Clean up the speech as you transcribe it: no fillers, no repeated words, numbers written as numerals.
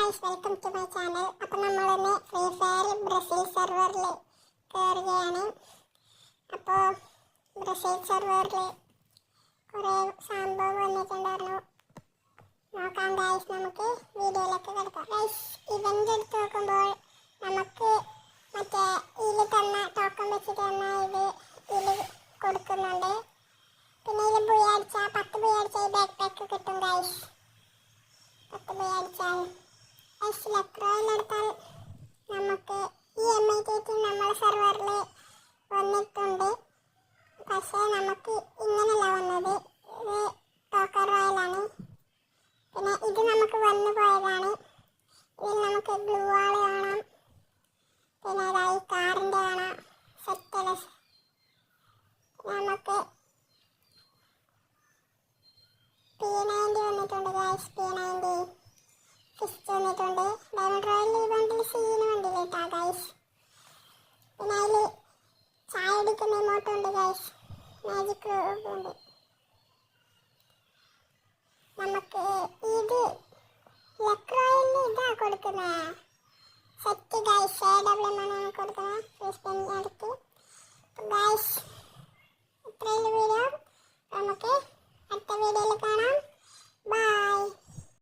Guys, welcome to my channel. അപ്പോൾ നമ്മളിന്ന് free fire Brazil സെർവറിൽ കയറുകയാണ്. അപ്പോൾ ബ്രസീൽ സെർവറിൽ കുറേ സംഭവം വന്നിട്ടുണ്ടായിരുന്നു. നോക്കാം ഗൈസ്, നമുക്ക് വീഡിയോയിലേക്ക് കിടക്കാം. ഗൈസ്, ഇവന്റ് എടുത്ത് നോക്കുമ്പോൾ നമുക്ക് മറ്റേ ഇതിൽ തന്ന ടോക്കൺ വെച്ചിട്ട് തന്നെ ഇതിൽ കൊടുക്കുന്നുണ്ട്. പിന്നെ ഇതിൽ ബുയ അടിച്ചാൽ 10 ബുയ അടിച്ചാൽ ഈ ബാക്ക് പാക്ക് കിട്ടും ഗൈസ്. 10 ബുയ അടിച്ചാൽ എടുത്താൽ നമുക്ക് ഈ MIT നമ്മുടെ സെർവറിൽ വന്നിട്ടുണ്ട്. പക്ഷേ നമുക്ക് ഇങ്ങനെയല്ല വന്നത്, ഇത് ടോക്കൺ റോയലാണ്. പിന്നെ ഇത് നമുക്ക് വന്നു പോയതാണ്. ഇതിൽ നമുക്ക് ബ്ലൂ വാൾ കാണാം, പിന്നെ അതായത് കാറിൻ്റെ കാണാം, സെറ്റല. നമുക്ക് P90 വന്നിട്ടുണ്ട് ഗൈസ്. P90 ഫിസ്റ്റ് വന്നിട്ടുണ്ട്. ഡയമണ്ട് റോയൽ ഈ ബണ്ടിൽ സീന് വണ്ടിയിൽ ഇട്ടാ ഗൈസ്. പിന്നെ അതിൽ ചായ അടിക്കുന്ന ഇമോട്ട് ഉണ്ട് ഗൈസ്. മാജിക് ഉണ്ട്. നമുക്ക് ഇത് ലക്ക് റോയലിൽ ഇതാ കൊടുക്കുന്നത് സെറ്റ് ഗൈസ്. AWM ആണ് കൊടുക്കുന്നത്. ഫ്രീ സ്പിൻ എടുത്ത് ഗൈസ്.